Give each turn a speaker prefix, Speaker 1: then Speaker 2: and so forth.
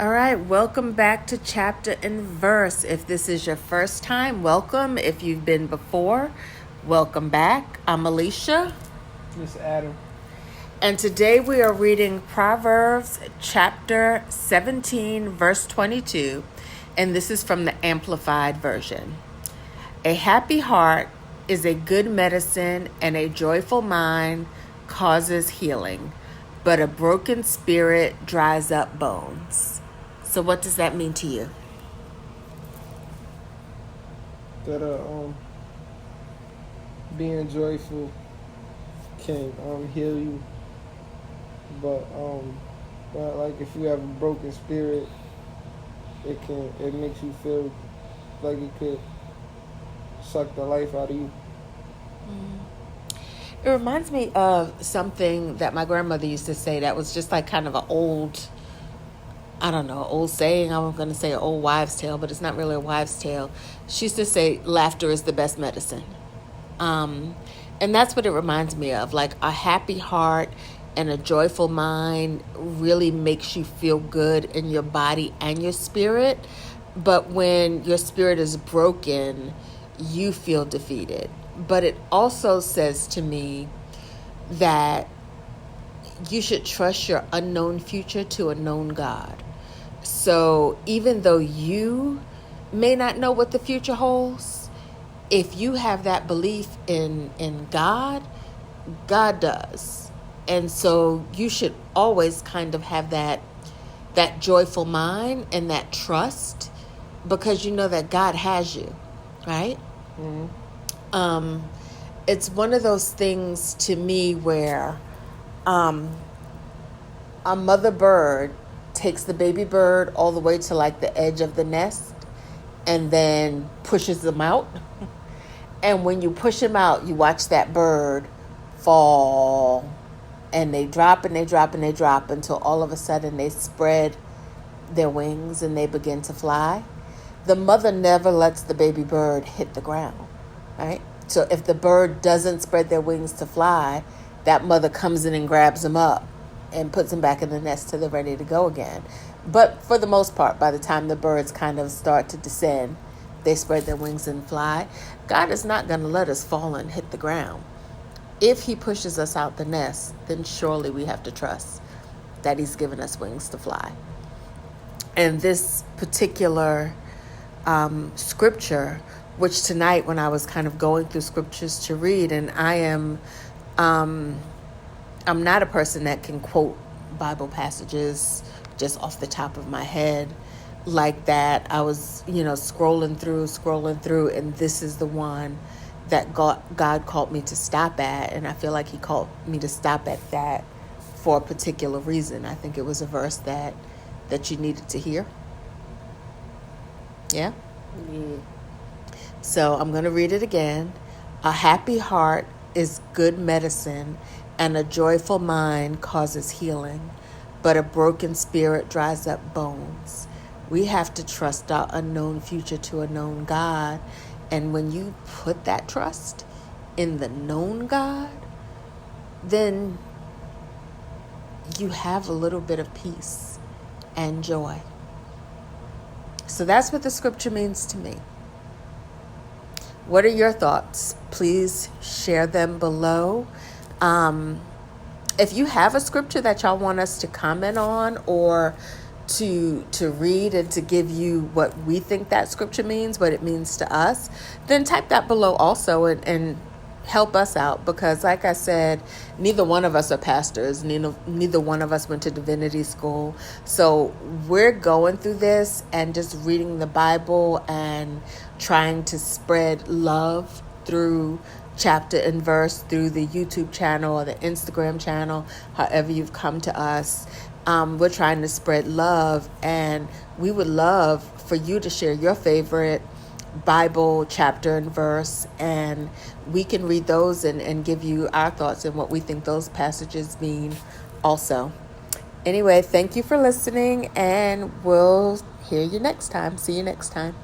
Speaker 1: All right, welcome back to Chapter and Verse. If this is your first time, welcome. If you've been before, welcome back. I'm Alicia.
Speaker 2: Miss Adam.
Speaker 1: And today we are reading Proverbs chapter 17, verse 22. And this is from the Amplified Version. A happy heart is a good medicine, and a joyful mind causes healing. But a broken spirit dries up bones. So what does that mean to you?
Speaker 2: That being joyful can heal you, but like if you have a broken spirit, it makes you feel like it could suck the life out of you.
Speaker 1: It reminds me of something that my grandmother used to say that was just like kind of an old, I don't know, old saying. I'm going to say an old wives' tale, but it's not really a wives' tale. She used to say, laughter is the best medicine. And that's what it reminds me of. Like a happy heart and a joyful mind really makes you feel good in your body and your spirit. But when your spirit is broken, you feel defeated. But it also says to me that you should trust your unknown future to a known God. So even though you may not know what the future holds, if you have that belief in God, God does. And so you should always kind of have that joyful mind and that trust, because you know that God has you, right?
Speaker 2: Mm-hmm.
Speaker 1: It's one of those things to me where a mother bird takes the baby bird all the way to like the edge of the nest and then pushes them out. And when you push them out, you watch that bird fall, and they drop and they drop and they drop until all of a sudden they spread their wings and they begin to fly. The mother never lets the baby bird hit the ground, right? So if the bird doesn't spread their wings to fly, that mother comes in and grabs them up and puts them back in the nest till they're ready to go again. But for the most part, by the time the birds kind of start to descend, they spread their wings and fly. God is not going to let us fall and hit the ground. If he pushes us out the nest, then surely we have to trust that he's given us wings to fly. And this particular scripture, which tonight when I was kind of going through scriptures to read, and I'm not a person that can quote Bible passages just off the top of my head like that. I was, scrolling through, and this is the one that God called me to stop at. And I feel like he called me to stop at that for a particular reason. I think it was a verse that you needed to hear. Yeah?
Speaker 2: Yeah.
Speaker 1: So I'm going to read it again. A happy heart is good medicine, and a joyful mind causes healing, but a broken spirit dries up bones. We have to trust our unknown future to a known God. And when you put that trust in the known God, then you have a little bit of peace and joy. So that's what the scripture means to me. What are your thoughts? Please share them below. If you have a scripture that y'all want us to comment on or to read and to give you what we think that scripture means, what it means to us, then type that below also and help us out, because like I said, neither one of us are pastors, neither one of us went to divinity school. So we're going through this and just reading the Bible and trying to spread love through chapter and verse, through the YouTube channel or the Instagram channel, however you've come to us. We're trying to spread love, and we would love for you to share your favorite Bible chapter and verse, and we can read those and give you our thoughts and what we think those passages mean also. Anyway, thank you for listening, and we'll hear you next time. See you next time.